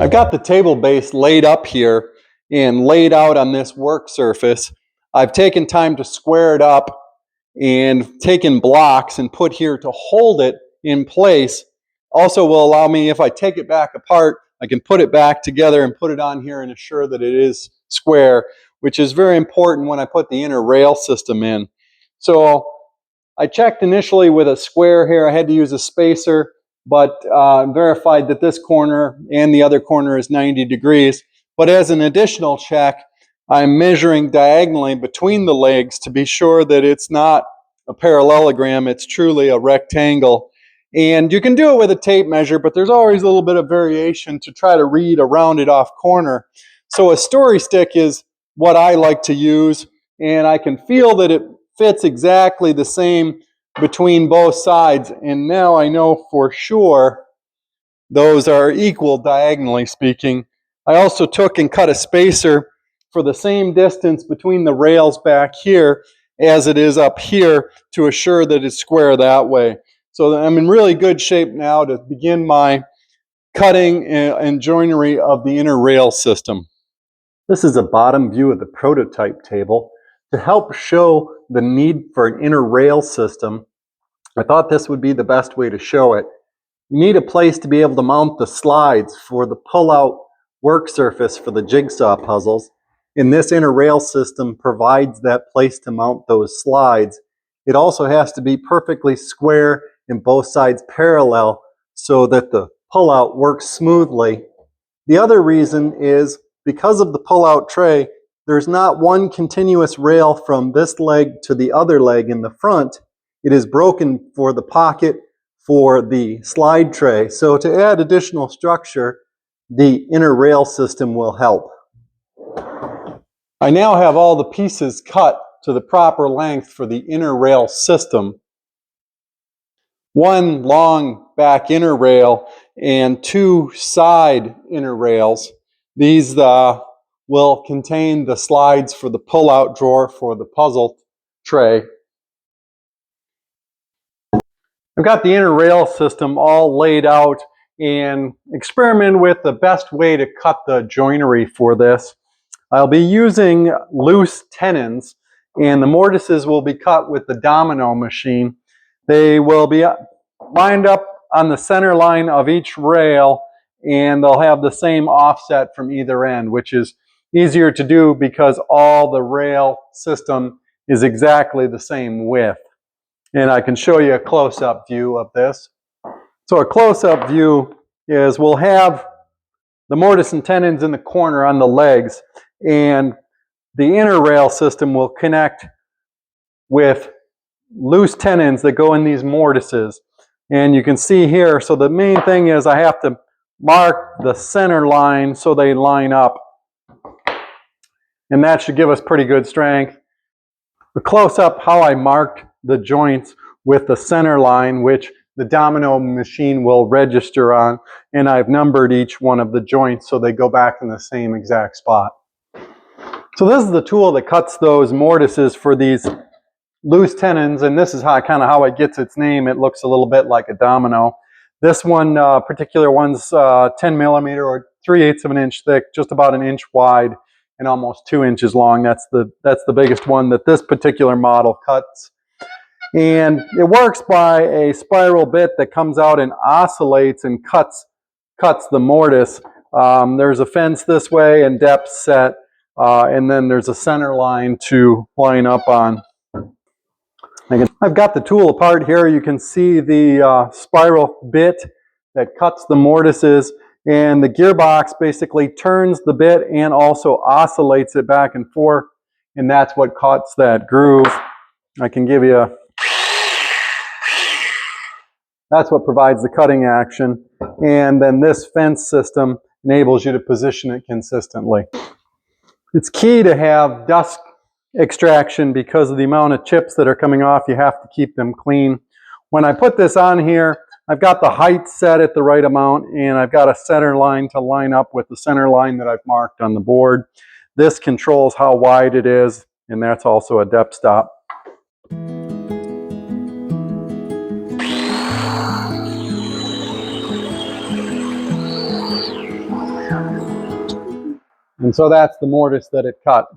I've got the table base laid up here and laid out on this work surface. I've taken time to square it up and taken blocks and put here to hold it in place. Also will allow me, if I take it back apart, I can put it back together and put it on here and assure that it is square, which is very important when I put the inner rail system in. So I checked initially with a square here. I had to use a spacer, but verified that this corner and the other corner is 90 degrees. But as an additional check, I'm measuring diagonally between the legs to be sure that it's not a parallelogram, it's truly a rectangle. And you can do it with a tape measure, but there's always a little bit of variation to try to read a rounded off corner. So a story stick is what I like to use, and I can feel that it fits exactly the same between both sides. And now I know for sure those are equal diagonally speaking. I also took and cut a spacer for the same distance between the rails back here as it is up here to assure that it's square that way. So I'm in really good shape now to begin my cutting and joinery of the inner rail system. This is a bottom view of the prototype table. To help show the need for an inner rail system, I thought this would be the best way to show it. You need a place to be able to mount the slides for the pull-out work surface for the jigsaw puzzles. And this inner rail system provides that place to mount those slides. It also has to be perfectly square and both sides parallel so that the pull-out works smoothly. The other reason is because of the pull-out tray, there's not one continuous rail from this leg to the other leg in the front. It is broken for the pocket for the slide tray. So to add additional structure, the inner rail system will help. I now have all the pieces cut to the proper length for the inner rail system. One long back inner rail and two side inner rails. These will contain the slides for the pull-out drawer for the puzzle tray. I've got the inner rail system all laid out and experimented with the best way to cut the joinery for this. I'll be using loose tenons, and the mortises will be cut with the Domino machine. They will be lined up on the center line of each rail, and they'll have the same offset from either end, which is easier to do because all the rail system is exactly the same width. And I can show you a close-up view of this. So a close-up view is we'll have the mortise and tenons in the corner on the legs, and the inner rail system will connect with loose tenons that go in these mortises. And you can see here, so the main thing is I have to mark the center line so they line up. And that should give us pretty good strength. A close-up how I marked the joints with the center line, which the Domino machine will register on, and I've numbered each one of the joints so they go back in the same exact spot. So this is the tool that cuts those mortises for these loose tenons, and this is kind of how it gets its name. It looks a little bit like a domino. This one, particular one's 10 millimeter or 3/8 of an inch thick, just about an inch wide and almost 2 inches long. That's the biggest one that this particular model cuts. And it works by a spiral bit that comes out and oscillates and cuts the mortise. There's a fence this way and depth set, and then there's a center line to line up on. I've got the tool apart here. You can see the spiral bit that cuts the mortises, and the gearbox basically turns the bit and also oscillates it back and forth, and that's what cuts that groove. I can give you that's what provides the cutting action, and then this fence system enables you to position it consistently. It's key to have dust extraction because of the amount of chips that are coming off. You have to keep them clean. When I put this on here, I've got the height set at the right amount, and I've got a center line to line up with the center line that I've marked on the board. This controls how wide it is, and that's also a depth stop. And so that's the mortise that it cut.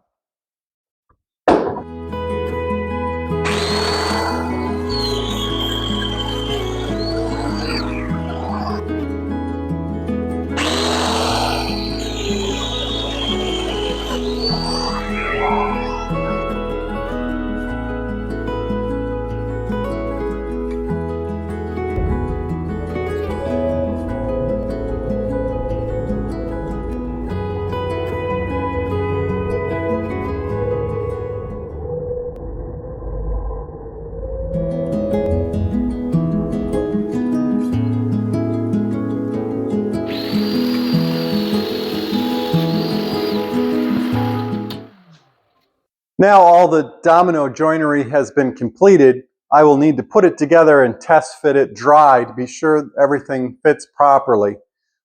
Now all the domino joinery has been completed. I will need to put it together and test fit it dry to be sure everything fits properly.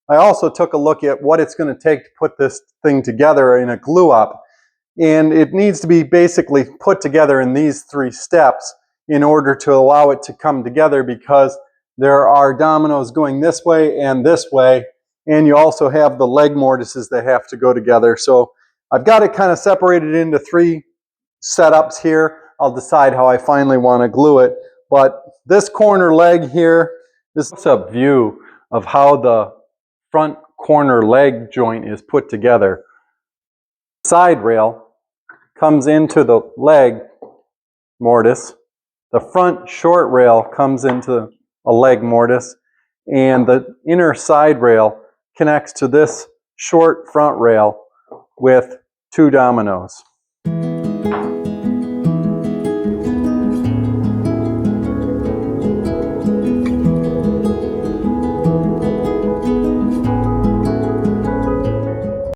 I also took a look at what it's going to take to put this thing together in a glue up. And it needs to be basically put together in these 3 steps in order to allow it to come together, because there are dominoes going this way, and you also have the leg mortises that have to go together. So I've got it kind of separated into 3 setups here. I'll decide how I finally want to glue it. But this corner leg here, this is a view of how the front corner leg joint is put together. Side rail comes into the leg mortise. The front short rail comes into a leg mortise, and the inner side rail connects to this short front rail with 2 dominoes.